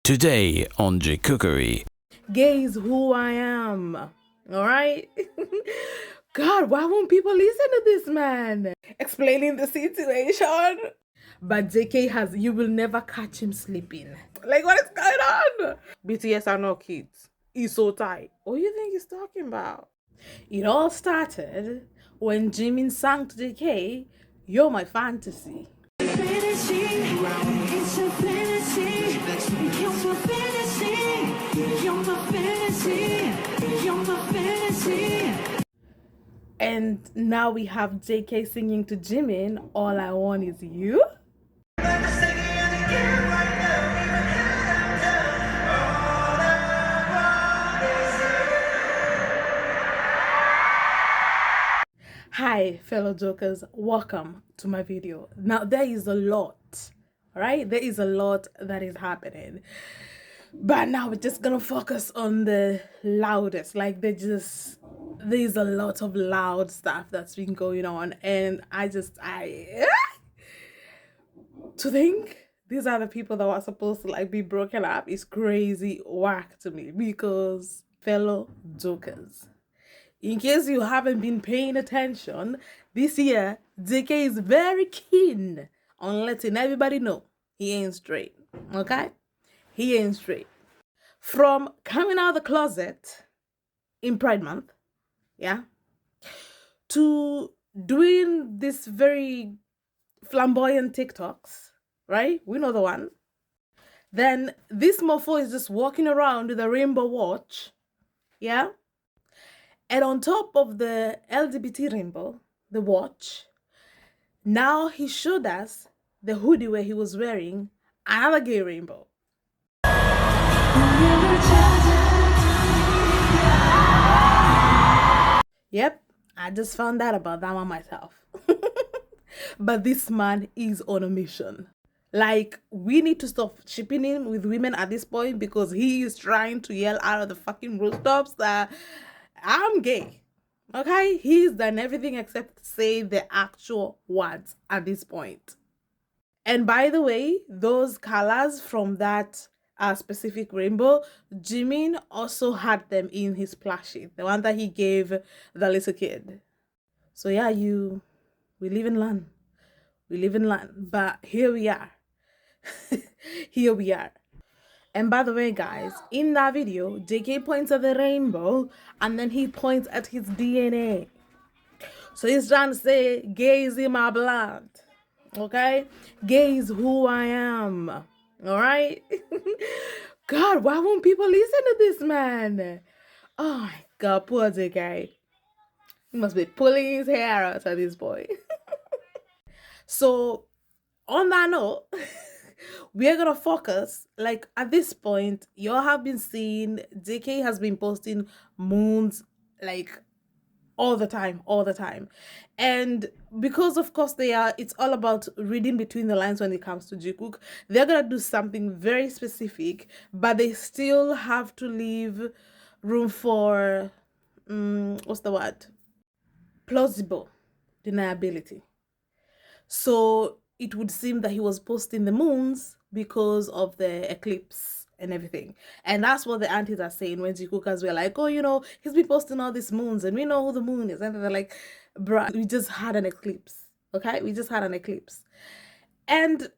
Today on Jikookery. Gays, who I am. Alright? God, why won't people listen to this man? Explaining the situation. But JK you will never catch him sleeping. Like, what is going on? BTS are not kids. He's so tight. What do you think he's talking about? It all started when Jimin sang to JK, "You're my fantasy." And now we have JK singing to Jimin, "All I Want Is You." Hi fellow jokers, welcome to my video. Now there is a lot, right? There is a lot that is happening, but now we're just gonna focus on the loudest. Like there's a lot of loud stuff that's been going on, and I to think these are the people that were supposed to like be broken up is crazy whack to me. Because fellow jokers, in case you haven't been paying attention, this year, JK is very keen on letting everybody know he ain't straight, okay? He ain't straight. From coming out of the closet in Pride Month, yeah, to doing this very flamboyant TikToks, right? We know the one. Then this mofo is just walking around with a rainbow watch, yeah? And on top of the LGBT rainbow, the watch, now he showed us the hoodie where he was wearing another gay rainbow. Yep, I just found out about that one myself. But this man is on a mission. Like, we need to stop shipping him with women at this point, because he is trying to yell out of the fucking rooftops that I'm gay. Okay? He's done everything except say the actual words at this point. And by the way, those colors from that specific rainbow, Jimin also had them in his plushie, the one that he gave the little kid. So yeah, we live in land. We live in land. But here we are. Here we are. And by the way, guys, in that video, JK points at the rainbow and then he points at his DNA. So he's trying to say, gay is in my blood. Okay? Gay is who I am. Alright? God, why won't people listen to this man? Oh my God, poor JK. He must be pulling his hair out at this point. So, on that note, we're gonna focus, like at this point, y'all have been seeing JK has been posting moons like all the time. And because of course it's all about reading between the lines when it comes to Jikook. They're gonna do something very specific, but they still have to leave room for what's the word? Plausible deniability. So it would seem that he was posting the moons because of the eclipse and everything. And that's what the aunties are saying when Jikookers were like, oh, he's been posting all these moons and we know who the moon is. And they're like, bruh, we just had an eclipse. Okay? We just had an eclipse. And,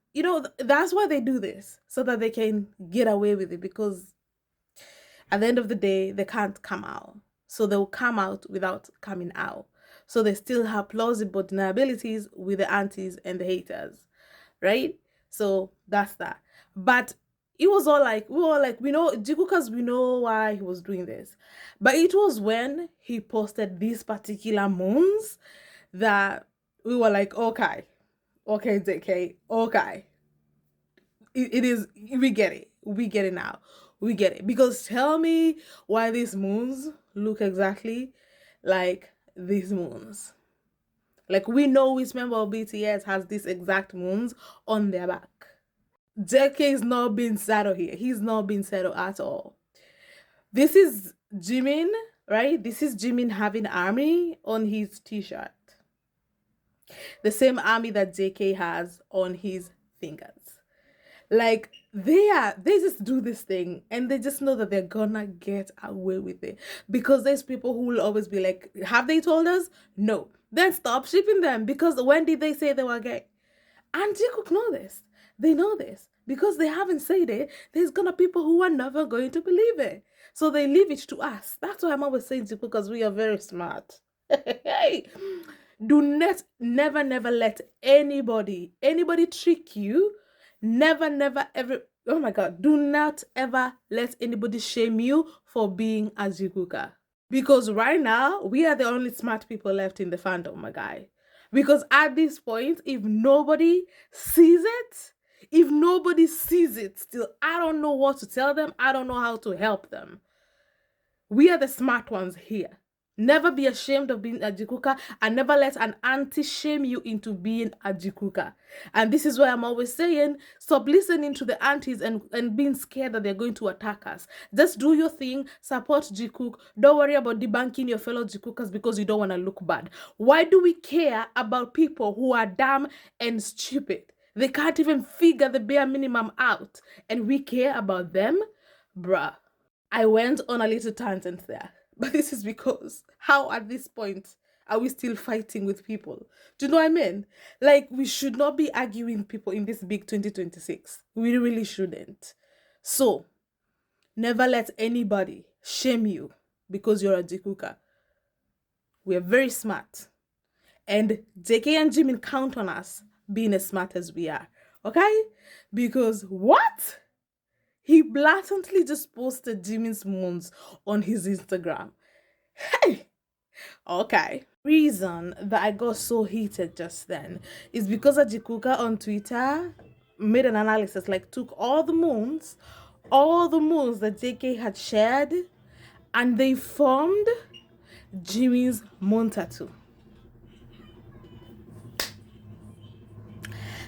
that's why they do this, so that they can get away with it, because at the end of the day, they can't come out. So they'll come out without coming out. So they still have plausible deniabilities with the aunties and the haters, right? So that's that. But it was all like, we know, Jikookers, we know why he was doing this. But it was when he posted these particular moons that we were like, okay, JK, okay. It is, we get it now. We get it. Because tell me why these moons look exactly like these moons. Like, we know which member of BTS has these exact moons on their back. JK is not being settled here. He's not being settled at all. This is Jimin, right? This is Jimin having army on his t-shirt. The same army that JK has on his fingers. Like they just do this thing and they just know that they're gonna get away with it because there's people who will always be like, have they told us? No. Then stop shipping them because when did they say they were gay? And Jikook know this. They know this because they haven't said it. There's gonna people who are never going to believe it, so they leave it to us. That's why I'm always saying Jikook because we are very smart. Hey, do not never let anybody trick you. Never ever. Oh my God! Do not ever let anybody shame you for being a Jikooker. Because right now, we are the only smart people left in the fandom, my guy. Because at this point, if nobody sees it still, I don't know what to tell them. I don't know how to help them. We are the smart ones here. Never be ashamed of being a jikooker and never let an auntie shame you into being a jikooker. And this is why I'm always saying, stop listening to the aunties and being scared that they're going to attack us. Just do your thing, support Jikook. Don't worry about debunking your fellow jikookers because you don't want to look bad. Why do we care about people who are dumb and stupid? They can't even figure the bare minimum out. And we care about them? Bruh. I went on a little tangent there, but this is because how at this point are we still fighting with people? Do you know what I mean? Like, we should not be arguing with people in this big 2026. We really shouldn't. So, never let anybody shame you because you're a Jikooker. We are very smart. And JK and Jimin count on us being as smart as we are. Okay? Because what? He blatantly just posted Jimin's moons on his Instagram. Hey! Okay. Reason that I got so heated just then is because a Jikooker on Twitter made an analysis, like took all the moons that JK had shared, and they formed Jimin's moon tattoo.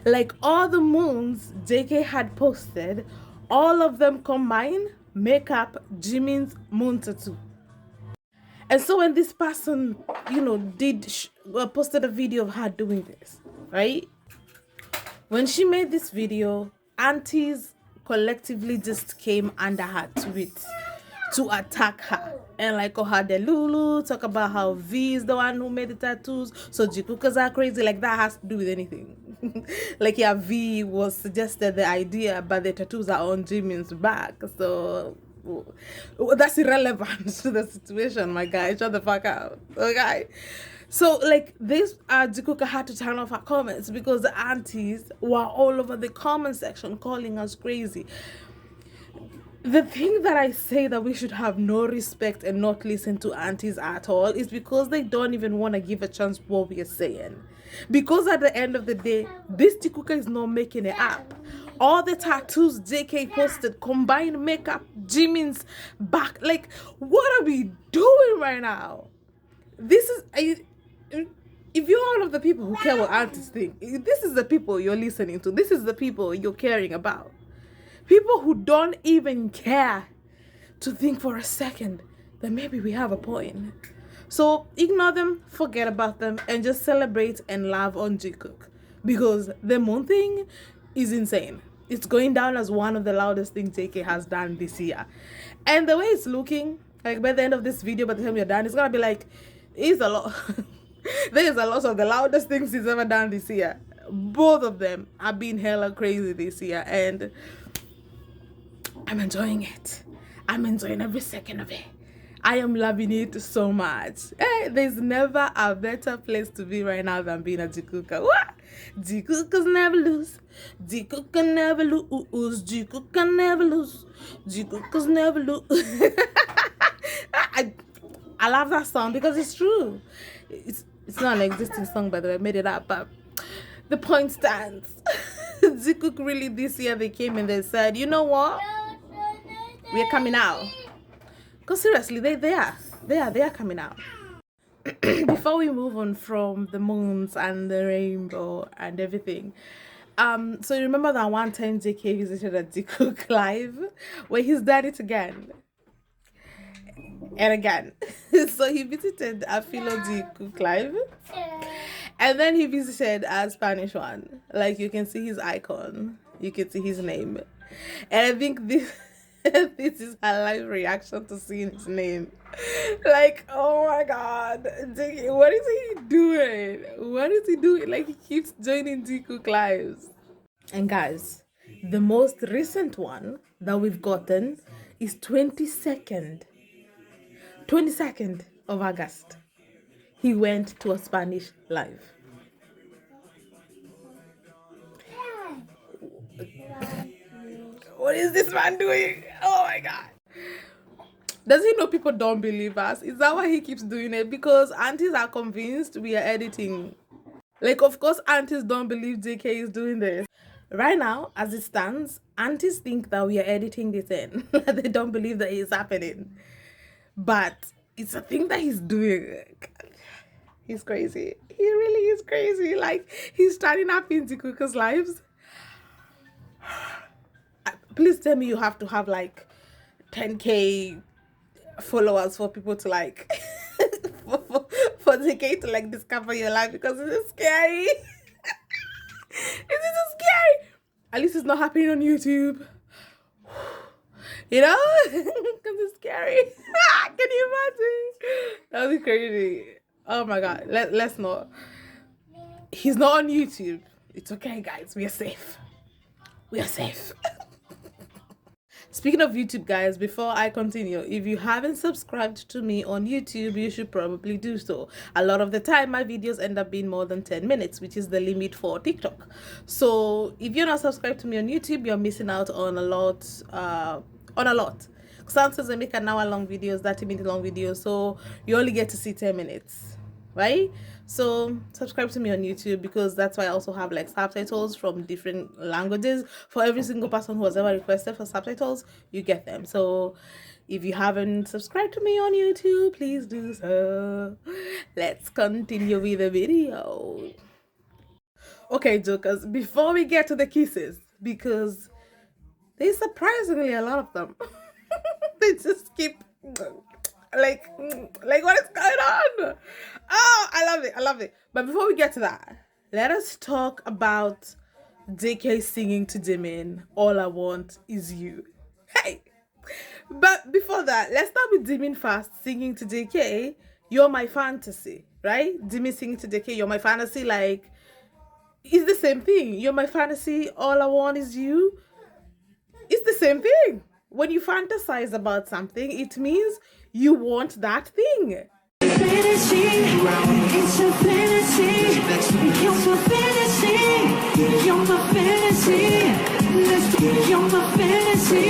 Like all the moons JK had posted, all of them combined make up Jimin's moon tattoo. And so when this person, posted a video of her doing this, right? When she made this video, aunties collectively just came under her tweet to attack her and like call her the Lulu, talk about how V is the one who made the tattoos, so Jikookers are crazy. Like, that has to do with anything. Like, yeah, V was suggested the idea, but the tattoos are on Jimin's back, so that's irrelevant to the situation, my guy. Shut the fuck up, okay? So, like, this Jikooker had to turn off her comments because the aunties were all over the comment section calling us crazy. The thing that I say that we should have no respect and not listen to aunties at all is because they don't even want to give a chance what we are saying. Because at the end of the day, this Jikooker is not making it up. All the tattoos JK posted combined make up Jimin's back. Like, what are we doing right now? This is... if you're one of the people who care what aunties think, this is the people you're listening to. This is the people you're caring about. People who don't even care to think for a second that maybe we have a point. So ignore them, forget about them, and just celebrate and love on Jikook. Because the moon thing is insane. It's going down as one of the loudest things JK has done this year. And the way it's looking, like by the end of this video, by the time you're done, it's gonna be like, it's a lot. There's a lot of the loudest things he's ever done this year. Both of them have been hella crazy this year, and I'm enjoying it. I'm enjoying every second of it. I am loving it so much. Hey, there's never a better place to be right now than being a Jikooker. What? Jikookers never lose. Jikook can never lose. Jikook can never lose. Jikookers never lose. I love that song because it's true. It's not an existing song, by the way. I made it up, but the point stands. Jikook really this year they came and they said, you know what? We're coming out. Because seriously, they are coming out. Before we move on from the moons and the rainbow and everything, so you remember that one time JK visited a Jikook live where he's done it again and again. So he visited a fellow Jikook live, and then he visited a Spanish one. Like, you can see his icon. you can see his name. And I think this this is her live reaction to seeing his name. Like, oh my god, what is he doing? What is he doing? Like, he keeps joining Jikook lives. And guys, the most recent one that we've gotten is 22nd of August. He went to a Spanish live. What is this man doing? Oh my god. Does he know people don't believe us? Is that why he keeps doing it? Because aunties are convinced we are editing. Like, of course, aunties don't believe JK is doing this. Right now, as it stands, aunties think that we are editing this in. They don't believe that it's happening. But it's a thing that he's doing. He's crazy. He really is crazy. Like, he's starting up in Jikook's lives. Please tell me you have to have like 10K followers for people to like for JK to like discover your life, because it's scary. It's so scary. At least it's not happening on YouTube. You know? Because it's scary. Can you imagine? That would be crazy. Oh my god. Let's not. He's not on YouTube. It's okay, guys. We are safe. We are safe. Speaking of YouTube, guys, before I continue, if you haven't subscribed to me on YouTube, you should probably do so. A lot of the time, my videos end up being more than 10 minutes, which is the limit for TikTok. So if you're not subscribed to me on YouTube, you're missing out on a lot. Sometimes I make an hour-long videos, 30-minute long videos, so you only get to see 10 minutes, right? So subscribe to me on YouTube, because that's why I also have like subtitles from different languages. For every single person who has ever requested for subtitles, you get them. So if you haven't subscribed to me on YouTube, please do so. Let's continue with the video. Okay, jokers, before we get to the kisses, because there's surprisingly a lot of them. They just keep like what is going on? Oh, I love it. But before we get to that, let us talk about JK singing to Jimin, "All I Want Is You." Hey, but before that, let's start with Jimin first singing to JK, "You're My Fantasy," right? Jimin singing to JK, "You're My Fantasy," like, it's the same thing. You're my fantasy, all I want is you. It's the same thing. When you fantasize about something, it means you want that thing. Fantasy, it's a fantasy. You're my fantasy. You're my fantasy. You're my fantasy.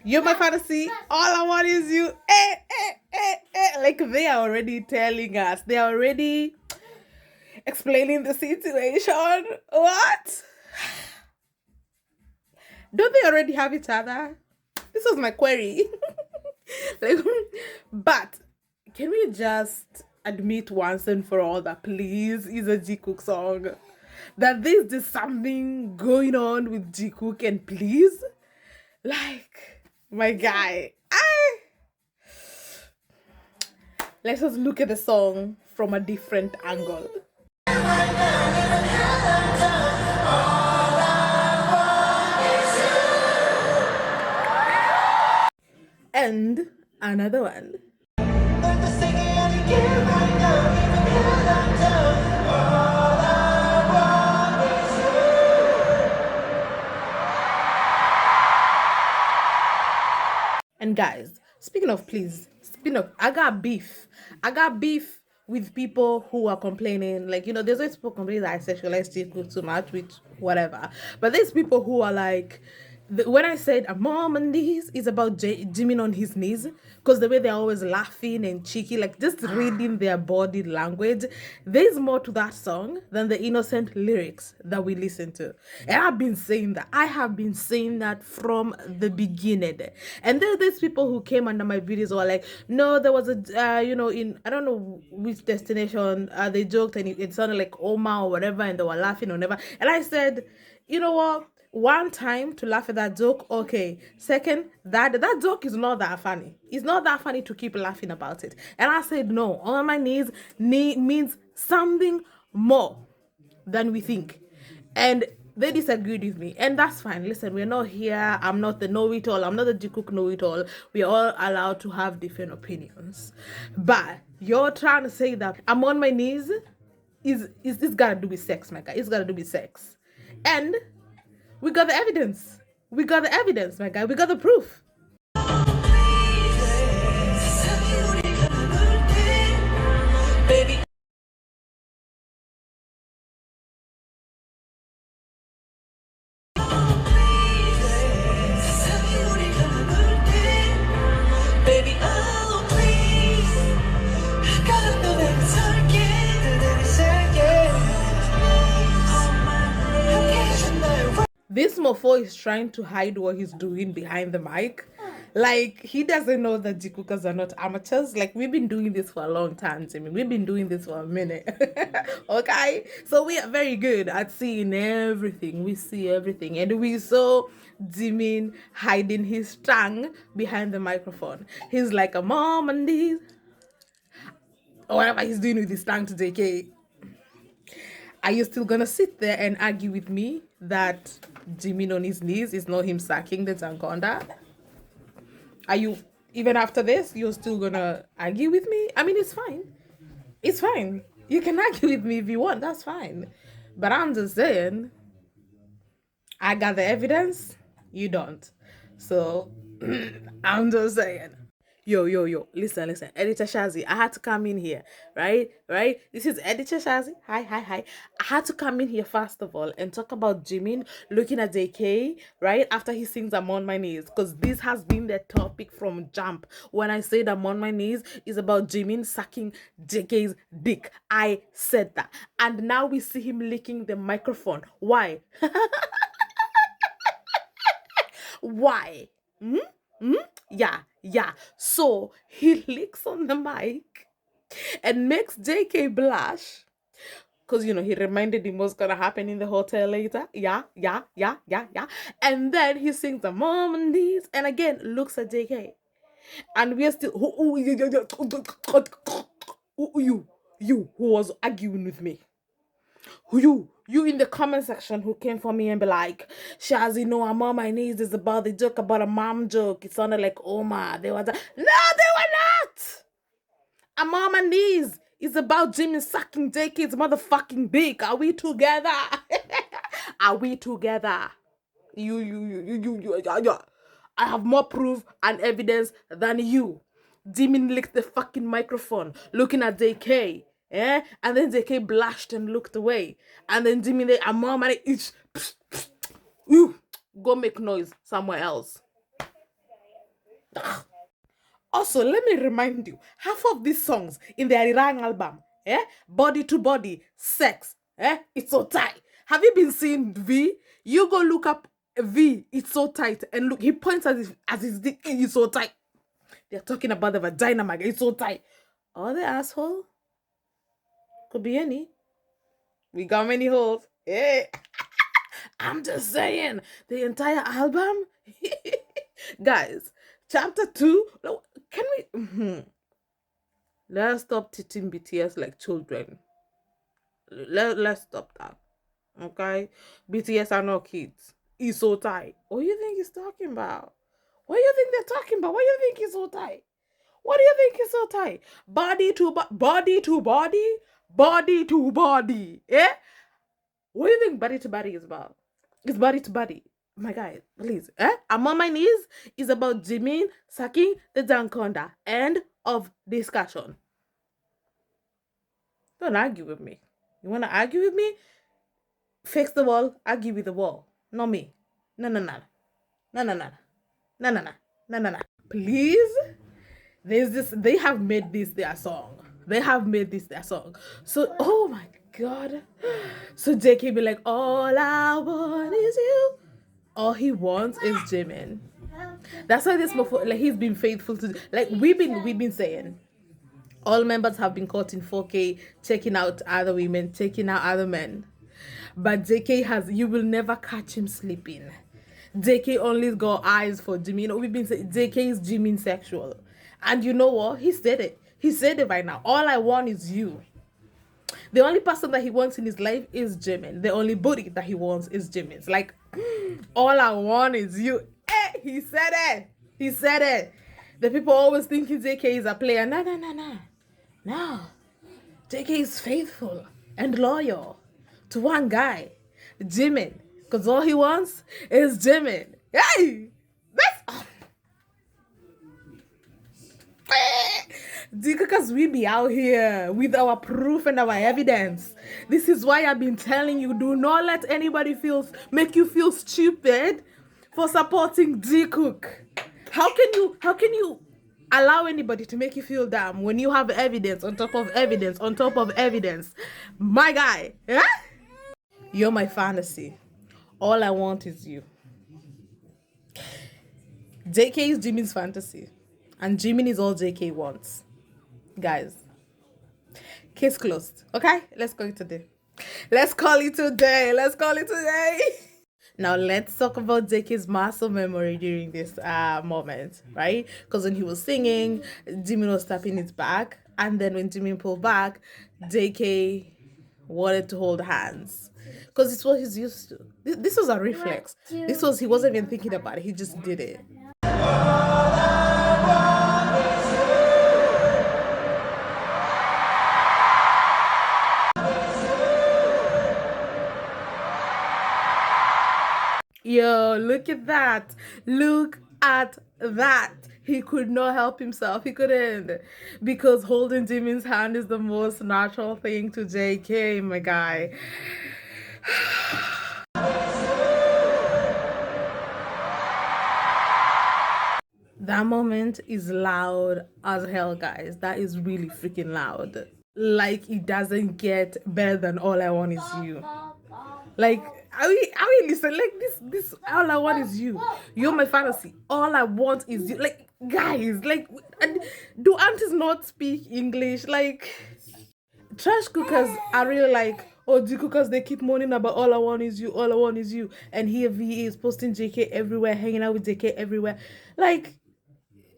You're my fantasy. All I want is you. Like, they are already telling us. They are already explaining the situation. What? Don't they already have each other? This was my query. Like, but can we just admit once and for all that, please, is a Jikook song? That there's something going on with Jikook, and please, like, my guy, let's just look at the song from a different angle. And another one. And guys, speaking of I got beef with people who are complaining. Like, you know, there's always people complaining that I sexualize Jikook too much, which whatever. But there's people who are like, when I said a mom on knees, is about Jimin on his knees, because the way they're always laughing and cheeky, like just reading their body language. There's more to that song than the innocent lyrics that we listen to. And I've been saying that. I have been saying that from the beginning. And there's people who came under my videos who are like, no, there was a, in, I don't know which destination, they joked and it sounded like Oma or whatever, and they were laughing or whatever. And I said, you know what? one time to laugh at that joke, okay. Second, that joke is not that funny. It's not that funny to keep laughing about it. And I said no. On my knees means something more than we think. And they disagreed with me, and that's fine. Listen, we're not here. I'm not the know-it-all. I'm not the Jikook know-it-all. We're all allowed to have different opinions. But you're trying to say that I'm on my knees is this gotta do with sex, my guy? It's gotta do with sex, and we got the evidence. We got the evidence, my guy. We got the proof. This mofo is trying to hide what he's doing behind the mic. Like, he doesn't know that Jikookers are not amateurs. Like, we've been doing this for a long time, Jimmy. We've been doing this for a minute. Okay? So we are very good at seeing everything. We see everything. And we saw Jimin hiding his tongue behind the microphone. He's like a mom and these. Or whatever he's doing with his tongue to JK. Are you still gonna sit there and argue with me that Jimin on his knees is not him sucking the Zankonda? Are you, even after this, you're still gonna argue with me? I mean, it's fine. It's fine. You can argue with me if you want, that's fine. But I'm just saying, I got the evidence, you don't. So, I'm just saying. Yo, listen, Editor Shazi, I had to come in here, right? This is Editor Shazi. Hi. I had to come in here first of all and talk about Jimin looking at JK, right? After he sings I'm on my knees, because this has been the topic from jump. When I said I'm on my knees, is about Jimin sucking JK's dick. I said that. And now we see him licking the microphone. Why? Why? Yeah. So he licks on the mic and makes JK blush. Because, he reminded him what's going to happen in the hotel later. Yeah. And then he sings the mom and these and again looks at JK. And we're still, you who was arguing with me. You in the comment section who came for me and be like, Shazi, no, I'm on my knees. It's about the joke about a mom joke. It sounded like Oma. No, they were not. I'm on my knees. It's about Jimmy sucking JK's motherfucking dick. Are we together? Are we together? You. I have more proof and evidence than you. Jimmy licked the fucking microphone looking at JK. And then JK blushed and looked away. And then Jimmy, I'm on my knees. Go make noise somewhere else. Also, let me remind you, half of these songs in the Arirang album, body to body, sex, it's so tight. Have you been seeing V? You go look up V, it's so tight, and look, he points at his dick, it's so tight. They're talking about the vagina, my guy, it's so tight. Oh, the asshole? Could be any. We got many holes. Hey. I'm just saying, the entire album? Guys, chapter 2, can we... Let's stop teaching BTS like children. Let's stop that. Okay? BTS are not kids. He's so tight. What do you think he's talking about? What do you think they're talking about? Why do you think he's so tight? What do you think is so tight? Body to body to body? Body to body. Eh? What do you think body to body is about? It's body to body. My guy, please. I'm on my knees is about Jimin sucking the Jankonda. End of discussion. Don't argue with me. You want to argue with me? Fix the wall, argue with the wall. Not me. No. Please? There's this, they have made this their song. So, oh my God. So JK be like, all I want is you. All he wants is Jimin. That's why this motherfucker, like, he's been faithful to, like, we've been saying, all members have been caught in 4K, checking out other women, checking out other men. but JK has, you will never catch him sleeping. JK only got eyes for Jimin. You know, we've been saying JK is Jimin sexual. And you know what? He said it. He said it right now. All I want is you. The only person that he wants in his life is Jimin. The only booty that he wants is Jimin's. Like, all I want is you. He said it. He said it. The people always thinking JK is a player. No, no, no, no. No. JK is faithful and loyal to one guy, Jimin. Because all he wants is Jimin. Hey! That's... Because we be out here with our proof and our evidence. This is why I've been telling you, do not let anybody make you feel stupid for supporting Jikook. How can you allow anybody to make you feel dumb when you have evidence on top of evidence on top of evidence? My guy, yeah? You're my fantasy. All I want is you. JK is Jimin's fantasy. And Jimin is all JK wants. Guys, case closed. Okay, let's call it today. Let's call it today. Now let's talk about JK's muscle memory during this moment, right? Because when he was singing, Jimin was tapping his back, and then when Jimin pulled back, JK wanted to hold hands because it's what he's used to. This was a reflex. He wasn't even thinking about it. He just did it. Yo, look at that. Look at that. He could not help himself. He couldn't. Because holding Jimin's hand is the most natural thing to JK, my guy. That moment is loud as hell, guys. That is really freaking loud. Like, it doesn't get better than All I Want Is You. Like, I mean, listen, like this, all I want is you. You're my fantasy. All I want is you. Like, guys, like, do aunties not speak English? Like, trash cookers are really like, oh, the cookers, they keep moaning about all I want is you, all I want is you. And here he is posting JK everywhere, hanging out with JK everywhere. Like,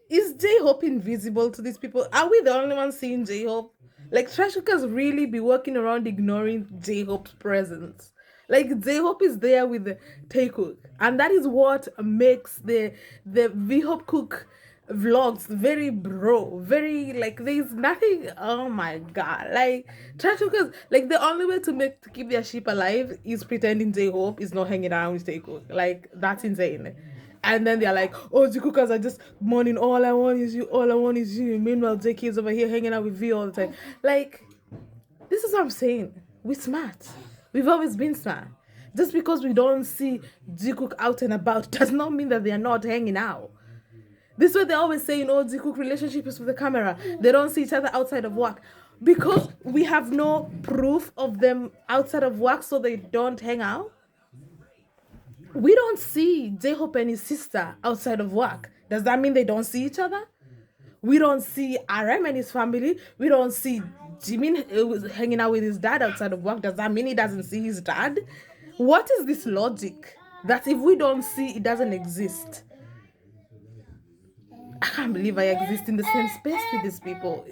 is J-Hope invisible to these people? Are we the only ones seeing J-Hope? Like, trash cookers really be walking around ignoring J-Hope's presence. Like, J-Hope is there with the Jikook, and that is what makes the V-Hope Cook vlogs very very, like, there's nothing. Oh my god, like, trash cookers, like, the only way to keep their ship alive is pretending J-Hope is not hanging around with Jikook. Like, that's insane. And then they're like, oh, the cookers are just mourning, all I want is you, all I want is you. Meanwhile, JK is over here hanging out with V all the time. Like, this is what I'm saying. We're smart. We've always been smart. Just because we don't see Jikook out and about does not mean that they are not hanging out. This way they're always saying, oh, Jikook relationship is with the camera. They don't see each other outside of work. Because we have no proof of them outside of work, so they don't hang out. We don't see J-Hope and his sister outside of work. Does that mean they don't see each other? We don't see RM and his family. We don't see Jimin hanging out with his dad outside of work. Does that mean he doesn't see his dad? What is this logic? That if we don't see, it doesn't exist. I can't believe I exist in the same space with these people.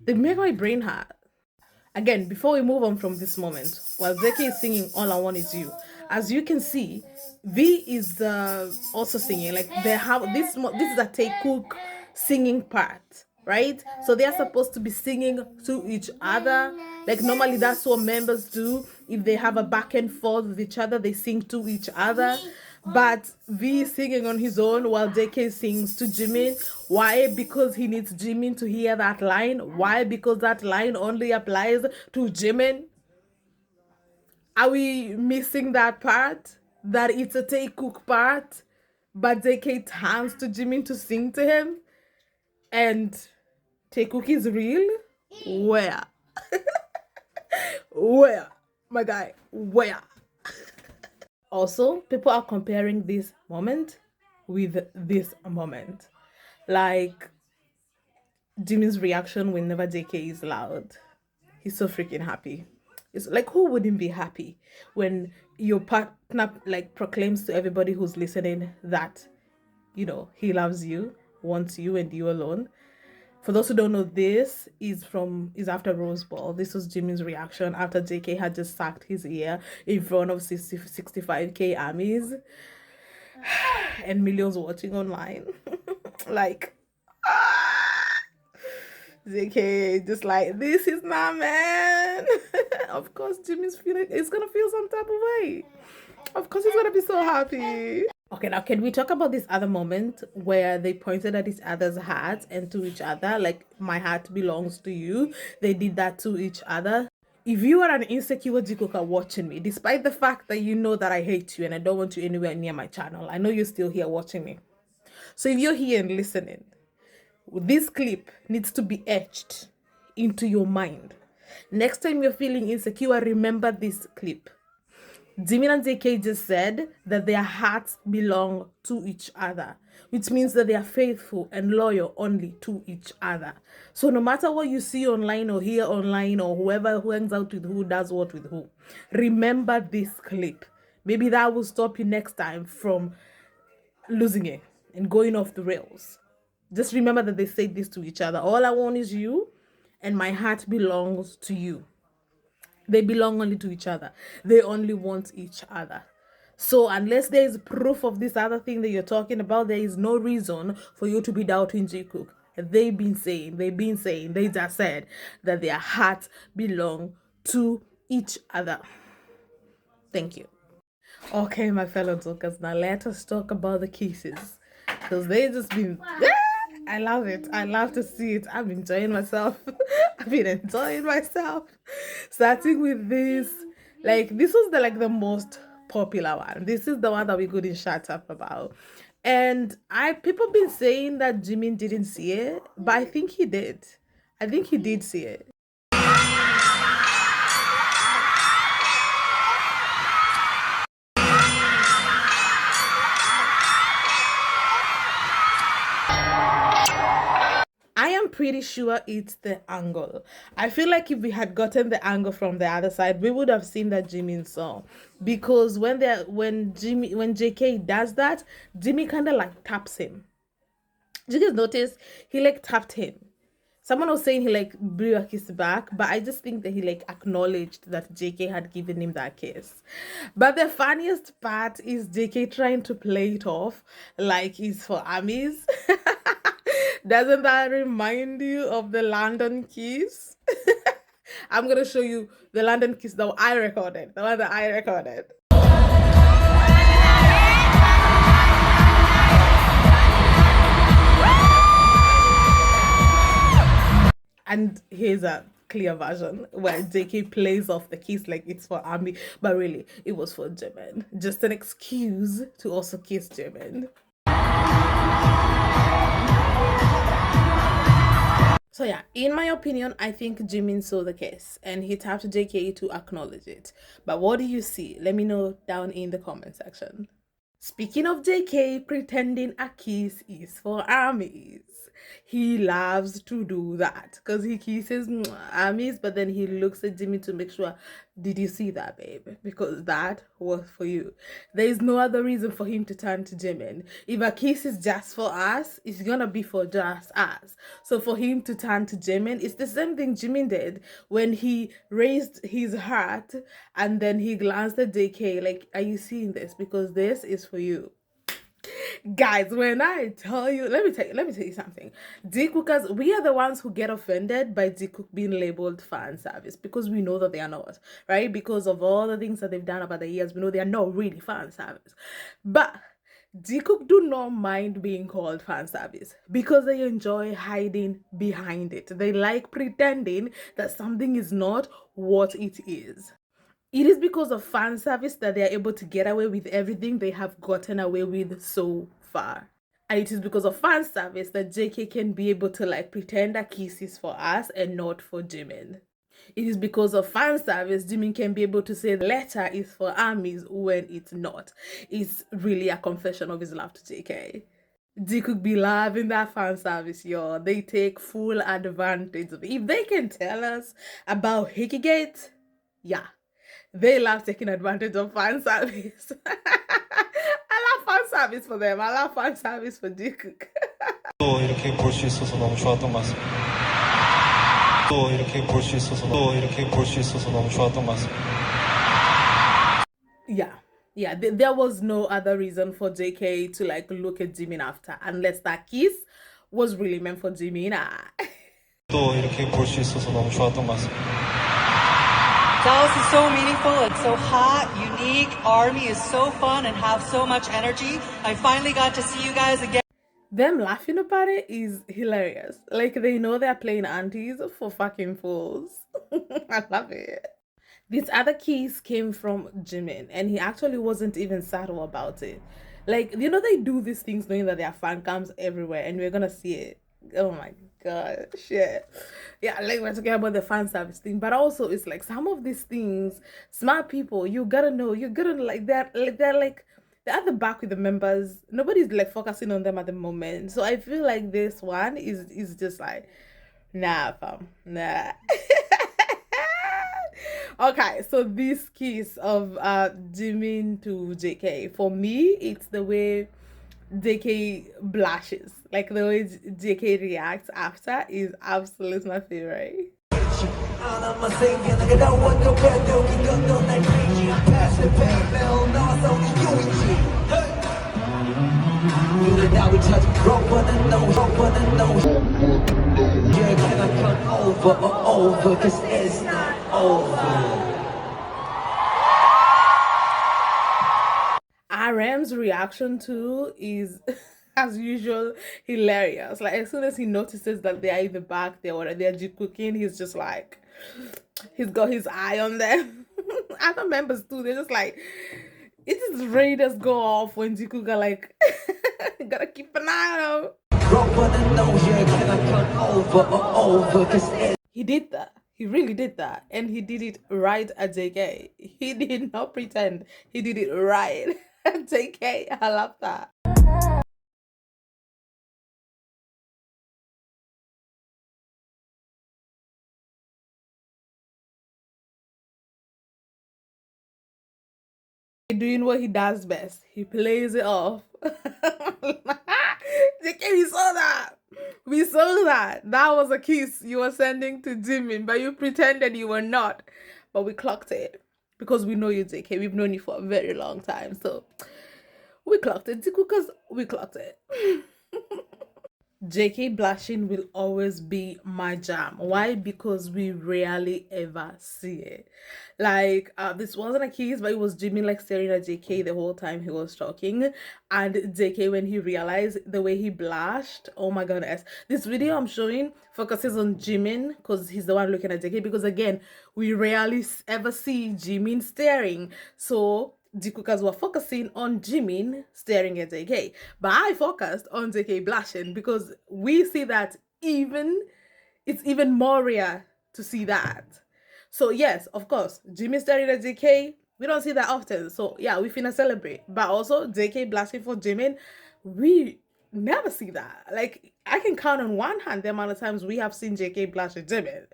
They make my brain hurt. Again, before we move on from this moment, while JK is singing All I Want Is You, as you can see, V is also singing. Like, they have this is a Jikook singing part, right? So they are supposed to be singing to each other. Like, normally that's what members do. If they have a back and forth with each other, they sing to each other. But V is singing on his own while JK sings to Jimin. Why? Because he needs Jimin to hear that line. Why? Because that line only applies to Jimin. Are we missing that part? That it's a Jikook part, but JK turns to Jimin to sing to him? And Jikook is real? Where? Where? My guy, where? Also, people are comparing this moment with this moment. Like, Jimin's reaction whenever JK is loud. He's so freaking happy. It's like, who wouldn't be happy when your partner like proclaims to everybody who's listening that, you know, he loves you, wants you, and you alone. For those who don't know, this is after Rose Ball. This was Jimin's reaction after JK had just sacked his ear in front of 65K armies and millions watching online. Like, JK just like, this is my man. Of course, Jimin's feeling, it's gonna feel some type of way. Of course, he's gonna be so happy. Okay, now can we talk about this other moment where they pointed at each other's hearts and to each other, like, my heart belongs to you? They did that to each other. If you are an insecure Jikooker watching me, despite the fact that you know that I hate you and I don't want you anywhere near my channel, I know you're still here watching me. So if you're here and listening, this clip needs to be etched into your mind. Next time you're feeling insecure, remember this clip. Jimin and JK just said that their hearts belong to each other, which means that they are faithful and loyal only to each other. So no matter what you see online or hear online or whoever who hangs out with who does what with who, remember this clip. Maybe that will stop you next time from losing it and going off the rails. Just remember that they said this to each other. All I want is you, and my heart belongs to you. They belong only to each other. They only want each other. So unless there is proof of this other thing that you're talking about, there is no reason for you to be doubting Jikook. They just said that their hearts belong to each other. Thank you. Okay, my fellow talkers, now let us talk about the kisses. Because they just been... I love it. I love to see it. I'm enjoying myself. I've been enjoying myself. Starting with this, like, this was the most popular one. This is the one that we couldn't shut up about. And people been saying that Jimin didn't see it, but I think he did. I think he did see it. I am pretty sure it's the angle. I feel like if we had gotten the angle from the other side, we would have seen that Jimin saw. Because when JK does that, Jimmy kind of like taps him. Did you guys notice? He like tapped him. Someone was saying he like blew a kiss back, but I just think that he like acknowledged that JK had given him that kiss. But the funniest part is JK trying to play it off like it's for armies. Doesn't that remind you of the London kiss? I'm gonna show you the London kiss that I recorded, the one that I recorded. And here's a clear version where JK plays off the kiss like it's for army, but really it was for Jimin. Just an excuse to also kiss Jimin. So yeah, in my opinion, I think Jimin saw the kiss and he tapped JK to acknowledge it. But what do you see? Let me know down in the comment section. Speaking of JK pretending a kiss is for armies, he loves to do that because he kisses armies, but then he looks at Jimmy to make sure, did you see that, babe? Because that was for you. There is no other reason for him to turn to Jimin. If a kiss is just for us, it's gonna be for just us. So for him to turn to Jimin, it's the same thing Jimin did when he raised his heart and then he glanced at JK like, are you seeing this? Because this is for you. Guys, when I tell you, let me tell you something. Jikookers, we are the ones who get offended by Jikook being labeled fan service because we know that they are not, right? Because of all the things that they've done over the years, we know they are not really fan service. But Jikook do not mind being called fan service because they enjoy hiding behind it. They like pretending that something is not what it is. It is because of fan service that they are able to get away with everything they have gotten away with so far. And it is because of fan service that JK can be able to like pretend a kiss is for us and not for Jimin. It is because of fan service Jimin can be able to say the letter is for armies when it's not. It's really a confession of his love to JK. Jikook be loving that fan service, y'all. They take full advantage of it. If they can tell us about Hikigate, Yeah, they love taking advantage of fan service. I love fan service for them. I love fan service for Jikook. 또 이렇게 볼 수 있어서 너무 좋았던 것 같습니다. 또 이렇게 볼 수 있어서 너무 좋았던 것 같습니다. Yeah, there was no other reason for JK to like look at Jimin after, unless that kiss was really meant for Jimin. 또 이렇게 볼 수 있어서 너무 좋았던 것 같습니다. Dallas is so meaningful, it's so hot, unique. Army is so fun and have so much energy. I finally got to see you guys again. Them laughing about it is hilarious. Like they know they're playing aunties for fucking fools. I love it. This other kiss came from Jimin, and he actually wasn't even subtle about it. Like, you know, they do these things knowing that there are fan cams everywhere, and we're gonna see it. Oh my god, shit. Yeah, like we're talking about the fan service thing, but also it's like some of these things, smart people, you gotta know, you gotta like they're at the back with the members. Nobody's like focusing on them at the moment. So I feel like this one is just like, nah, fam, nah. Okay, so this kiss of Jimin to JK, for me, it's the way JK blushes. Like the way JK reacts after is absolutely my favorite. Can I come over, cause it's not over. RM's reaction too is, as usual, hilarious. Like as soon as he notices that they are in the back, they're Jikooking, he's just like, he's got his eye on them. Other members too, they're just like, it just radars go off when Jikook are like, gotta keep an eye on him. He did that. He really did that. And he did it right at JK. He did not pretend. He did it right at JK. I love that. Doing what he does best. He plays it off. JK, we saw that. We saw that. That was a kiss you were sending to Jimin, but you pretended you were not. But we clocked it. Because we know you, JK. We've known you for a very long time. So we clocked it. Jikookers, we clocked it. JK blushing will always be my jam. Why? Because we rarely ever see it. Like this wasn't a kiss, but it was Jimin like staring at JK the whole time he was talking, and JK, when he realized the way he blushed, oh my goodness. This video I'm showing focuses on Jimin because he's the one looking at JK, because again, we rarely ever see Jimin staring. So Jikookers were focusing on Jimin staring at JK, but I focused on JK blushing because we see that it's even more rare to see that. So yes, of course, Jimin staring at JK, we don't see that often. So yeah, we finna celebrate. But also JK blushing for Jimin, we never see that. Like I can count on one hand the amount of times we have seen JK blush at Jimin.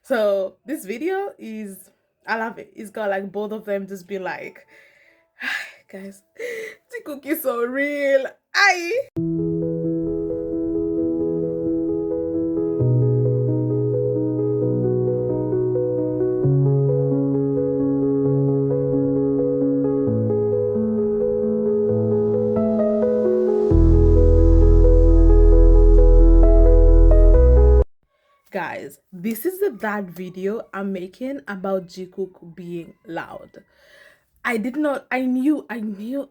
So this video is, I love it. It's got like both of them just being like, guys, Jikook is so real. Aye. Guys, this is the third video I'm making about Jikook being loud. I knew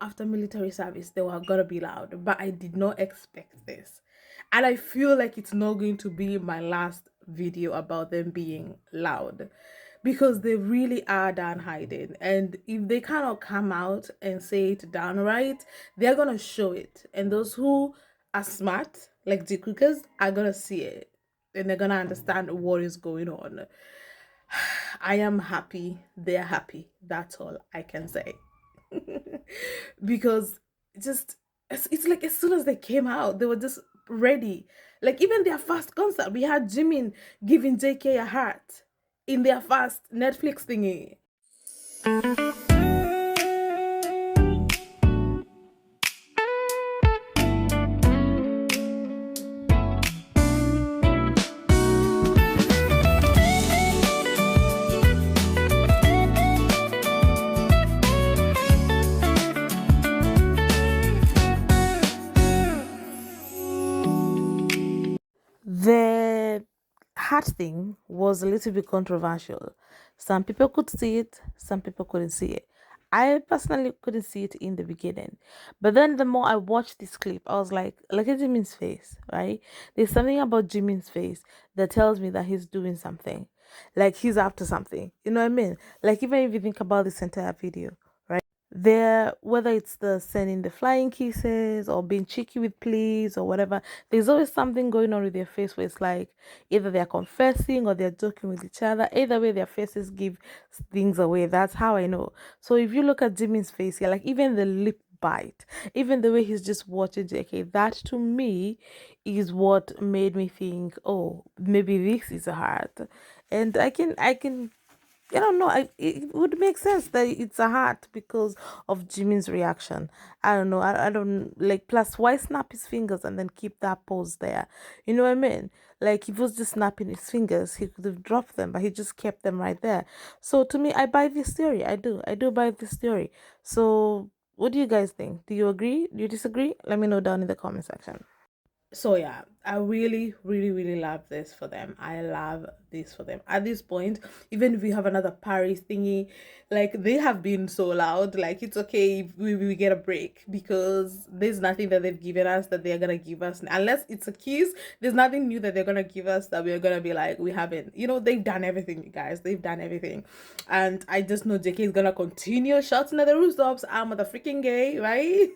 after military service they were gonna be loud, but I did not expect this. And I feel like it's not going to be my last video about them being loud, because they really are done hiding. And if they cannot come out and say it downright, they're gonna show it. And those who are smart, like Jikookers, are gonna see it. And they're gonna understand what is going on. I am happy, they're happy. That's all I can say. Because it's like as soon as they came out, they were just ready. Like even their first concert, we had Jimin giving JK a heart in their first Netflix thingy. The heart thing was a little bit controversial. Some people could see it, some people couldn't see it. I personally couldn't see it in the beginning. But then the more I watched this clip, I was like, look at Jimin's face, right? There's something about Jimin's face that tells me that he's doing something. Like he's after something. You know what I mean? Like even if you think about this entire video, right? There, whether it's the sending the flying kisses or being cheeky with please or whatever, there's always something going on with their face where it's like either they're confessing or they're joking with each other. Either way, their faces give things away. That's how I know. So if you look at Jimin's face here, like even the lip bite, even the way he's just watching JK, that to me is what made me think, oh, maybe this is a heart. And I don't know. It would make sense that it's a heart because of Jimin's reaction. I don't know. I don't like. Plus, why snap his fingers and then keep that pose there? You know what I mean? Like, if he was just snapping his fingers, he could have dropped them, but he just kept them right there. So, to me, I buy this theory. I do. I do buy this theory. So, what do you guys think? Do you agree? Do you disagree? Let me know down in the comment section. So yeah, I really love this for them. I love this for them. At this point, even if we have another Paris thingy, like they have been so loud. Like it's okay if we get a break because there's nothing that they've given us that they're gonna give us unless it's a kiss. There's nothing new that they're gonna give us that we're gonna be like we haven't. You know, they've done everything, you guys. They've done everything, and I just know JK is gonna continue shouting at the rooftops. I'm the freaking gay, right?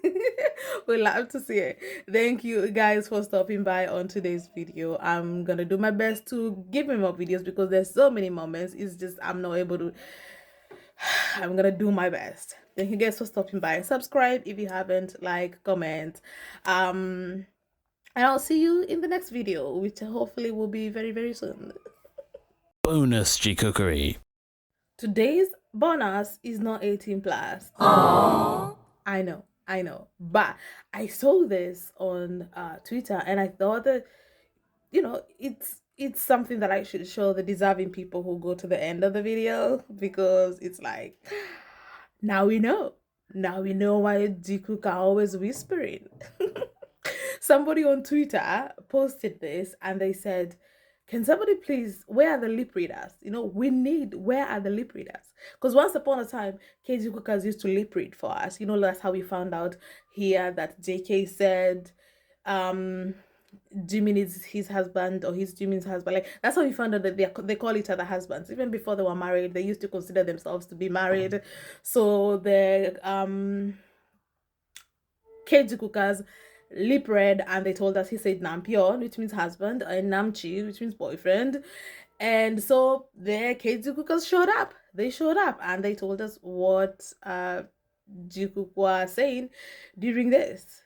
We love to see it. Thank you guys for stopping by on today's video. I'm gonna do my best to give me more videos because there's so many moments. It's just I'm not able to. I'm gonna do my best. Thank you guys for stopping by. Subscribe if you haven't, like, comment, and I'll see you in the next video, which hopefully will be very soon. Bonus Jikookery. Today's bonus is not 18 plus. Aww. I know, but I saw this on Twitter and I thought that, you know, it's something that I should show the deserving people who go to the end of the video, because it's like, now we know why Jikook are always whispering. Somebody on Twitter posted this and they said, can somebody please, where are the lip readers? You know, where are the lip readers? Because once upon a time, Jikook used to lip read for us. You know, that's how we found out here that JK said, Jimin is his husband or he's Jimin's husband. Like, that's how we found out that they call each other husbands. Even before they were married, they used to consider themselves to be married. So the Jikookers lip read and they told us he said Nampion, which means husband, and Namchi, which means boyfriend. And so the Jikookers showed up. They showed up and they told us what Jikook was saying during this.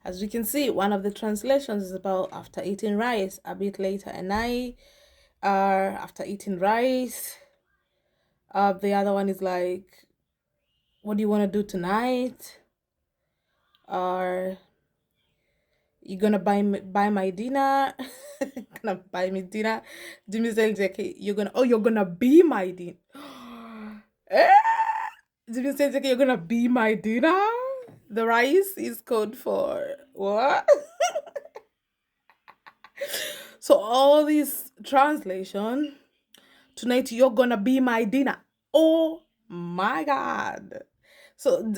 As you can see, one of the translations is about after eating rice a bit later at night, after eating rice. The other one is like, what do you want to do tonight? Or you gonna buy my dinner? Gonna buy me dinner? Jimmy says, okay, you're gonna be my dinner. Jimmy says, okay, you're gonna be my dinner. The rice is code for what? So all this translation, tonight you're gonna be my dinner. Oh my god. So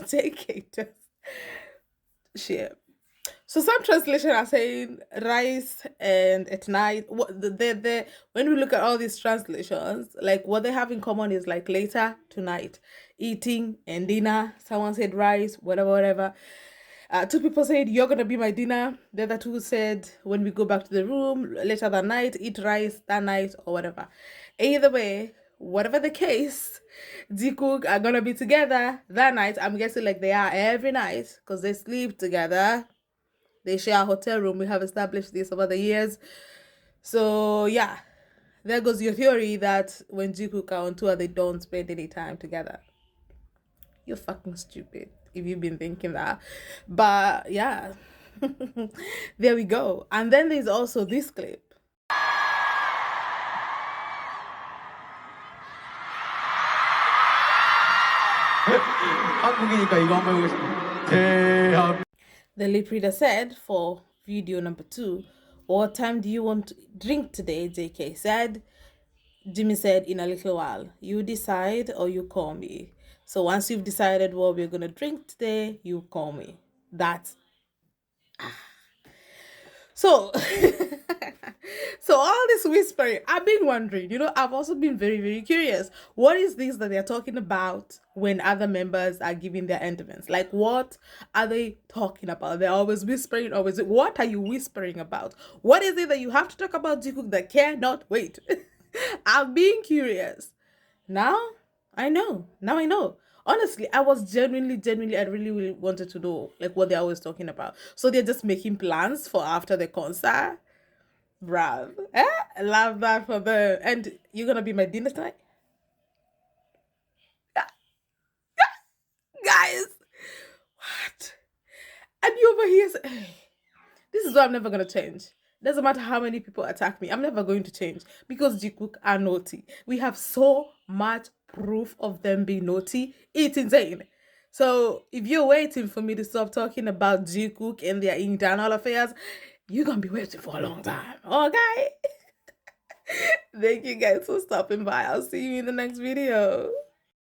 take it, just share. So some translations are saying rice and at night. What when we look at all these translations, like what they have in common is like later tonight, eating and dinner. Someone said rice, whatever. Two people said you're gonna be my dinner. The other two said when we go back to the room later that night, eat rice that night or whatever. Either way, whatever the case, Jikook are gonna be together that night. I'm guessing like they are every night because they sleep together. They share a hotel room. We have established this over the years. So yeah, there goes your theory that when Jikook are on tour, they don't spend any time together. You're fucking stupid if you've been thinking that. But yeah, there we go. And then there's also this clip. 한국이니까 이거 한번 해보고 싶어. 대한. The lip reader said for video number 2, what time do you want to drink today? JK said. Jimmy said, in a little while. You decide or you call me. So once you've decided what we're going to drink today, you call me. That's... So, so all this whispering, I've been wondering, I've also been very, very curious. What is this that they're talking about when other members are giving their endorsements? Like, what are they talking about? They're always whispering, always. What are you whispering about? What is it that you have to talk about Jikook that cannot wait? I'm being curious. Now I know. Honestly, I was genuinely, I really, really wanted to know like what they're always talking about. So they're just making plans for after the concert. Bruv. I love that for them. And you're gonna be my dinner tonight? Guys. What? And you over here say, this is what I'm never gonna change. Doesn't matter how many people attack me, I'm never going to change because Jikook are naughty. We have so much proof of them being naughty. It's insane. So if you're waiting for me to stop talking about Jikook and their internal affairs, you're gonna be waiting for a long time. Okay? Thank you guys for stopping by. I'll see you in the next video.